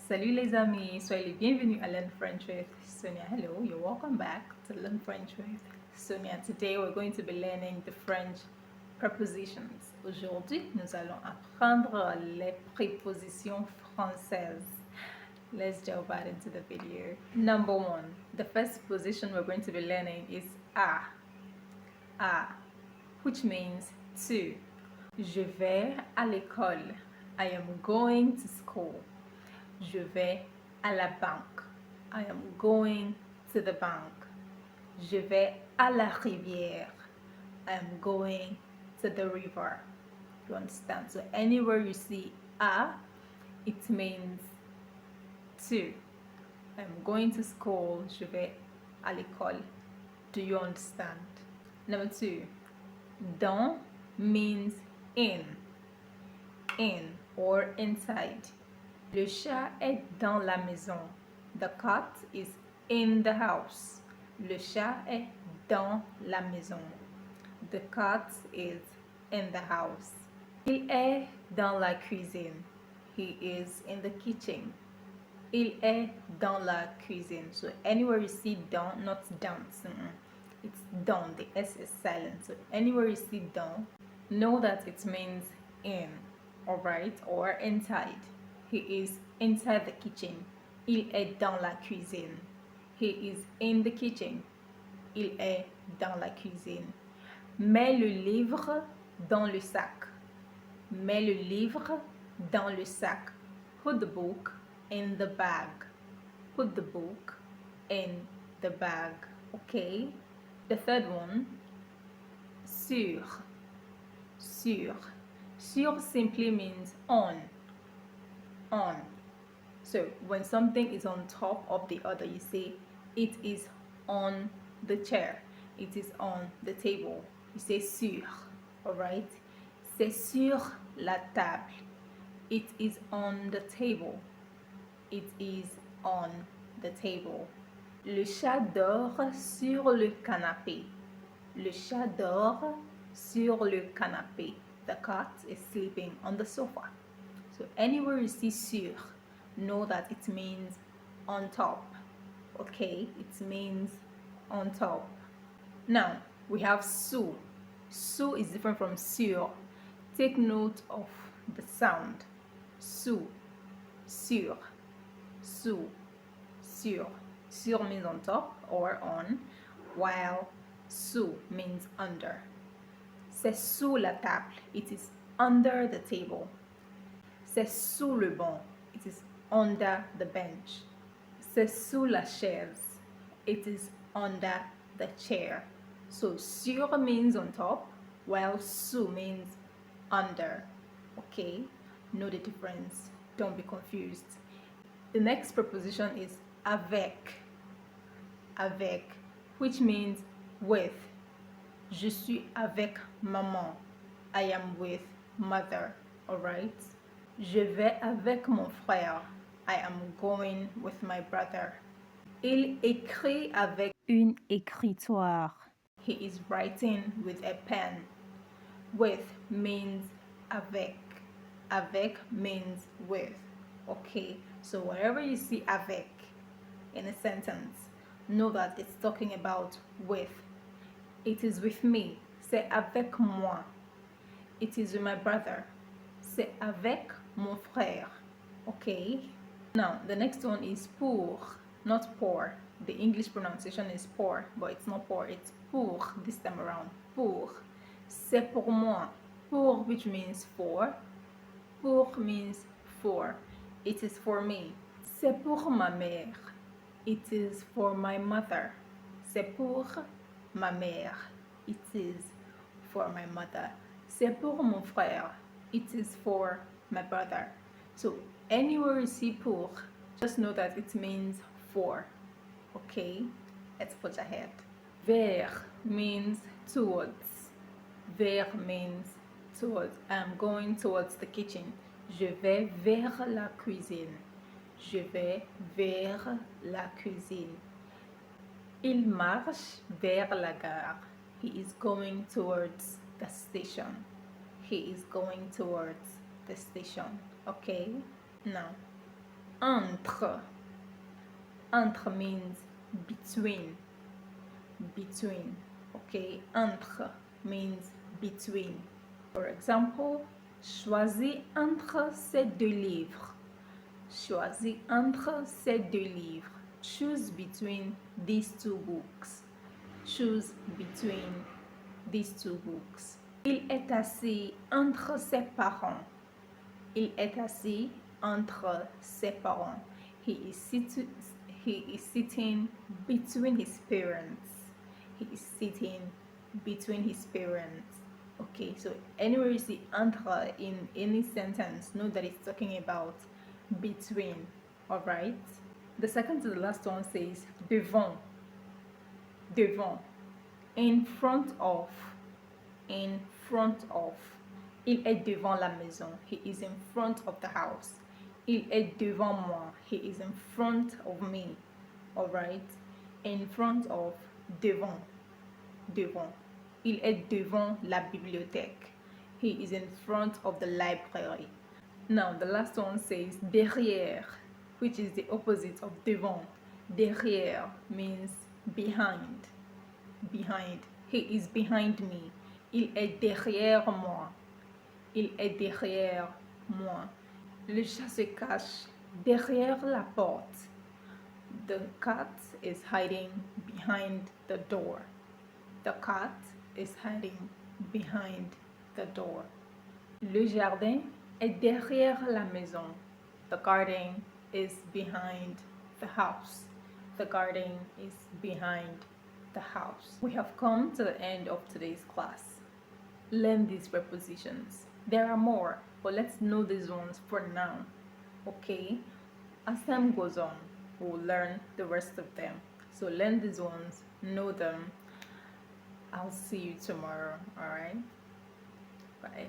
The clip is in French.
Salut les amis, soyez les bienvenus à Learn French with Sonia. Hello, you're welcome back to Learn French with Sonia. Today we're going to be learning the French prepositions. Aujourd'hui, nous allons apprendre les prépositions françaises. Let's jump right into the video. Number one, the first position we're going to be learning is à, which means to. Je vais à l'école. I am going to school. Je vais à la banque. I am going to the bank. Je vais à la rivière. I am going to the river. You understand? So anywhere you see a, it means to. I'm going to school. Je vais à l'école. Do you understand? Number two, dans means in or inside. Le chat est dans la maison. The cat is in the house. Le chat est dans la maison. The cat is in the house. Il est dans la cuisine. He is in the kitchen. Il est dans la cuisine. So anywhere you see dans, not dans. It's dans. The S is silent. So anywhere you see dans, know that it means in, alright, or inside. He is inside the kitchen. Il est dans la cuisine. He is in the kitchen. Il est dans la cuisine. Mets le livre dans le sac. Mets le livre dans le sac. Put the book in the bag. Put the book in the bag. Okay? The third one, sur. Sur. Sur simply means on. So when something is on top of the other, you say it is on the chair, it is on the table. You say sur, alright? C'est sur la table. It is on the table. It is on the table. Le chat dort sur le canapé. Le chat dort sur le canapé. The cat is sleeping on the sofa. So anywhere you see sur, know that it means on top. Okay, it means on top. Now we have sous. Sous is different from sur. Take note of the sound. Sous, sur, sous, sur. Sur means on top or on, while sous means under. C'est sous la table. It is under the table. C'est sous le banc. It is under the bench. C'est sous la chaise. It is under the chair. So sur means on top, while sous means under. Okay? Know the difference. Don't be confused. The next preposition is avec. Avec, which means with. Je suis avec maman. I am with mother. Alright? Je vais avec mon frère. I am going with my brother. Il écrit avec une écritoire. He is writing with a pen. With means avec. Avec means with. Okay, so wherever you see avec in a sentence, know that it's talking about with. It is with me. C'est avec moi. It is with my brother. C'est avec mon frère. Okay? Now, the next one is pour, not pour. The English pronunciation is pour, but it's not pour, it's pour this time around. Pour. C'est pour moi. Pour, which means for. Pour means for. It is for me. C'est pour ma mère. It is for my mother. C'est pour ma mère. It is for my mother. C'est pour mon frère. It is for my brother. So anywhere you see pour, just know that it means for. Okay? Let's put ahead. Vers means towards. Vers means towards. I'm going towards the kitchen. Je vais vers la cuisine. Je vais vers la cuisine. Il marche vers la gare. He is going towards the station. He is going towards the station. Okay? Now, entre. Entre means between. Between. Okay, entre means between. For example, choisis entre ces deux livres. Choisis entre ces deux livres. Choose between these two books. Choose between these two books. Il est assis entre ses parents. Il est assis entre ses parents. He is sitting between his parents. He is sitting between his parents. Okay, so anywhere you see entre in any sentence, know that it's talking about between. All right. The second to the last one says devant. Devant. In front of. In front of. Il est devant la maison. He is in front of the house. Il est devant moi. He is in front of me. All right. In front of. Devant. Devant. Il est devant la bibliothèque. He is in front of the library. Now the last one says derrière, which is the opposite of devant. Derrière means behind. Behind. He is behind me. Il est derrière moi. Il est derrière moi. Le chat se cache derrière la porte. The cat is hiding behind the door. The cat is hiding behind the door. Le jardin est derrière la maison. The garden is behind the house. The garden is behind the house. We have come to the end of today's class. Learn these prepositions. There are more, but let's know these ones for now. Okay? As time goes on, we'll learn the rest of them. So learn these ones, know them. I'll see you tomorrow. All right? Bye.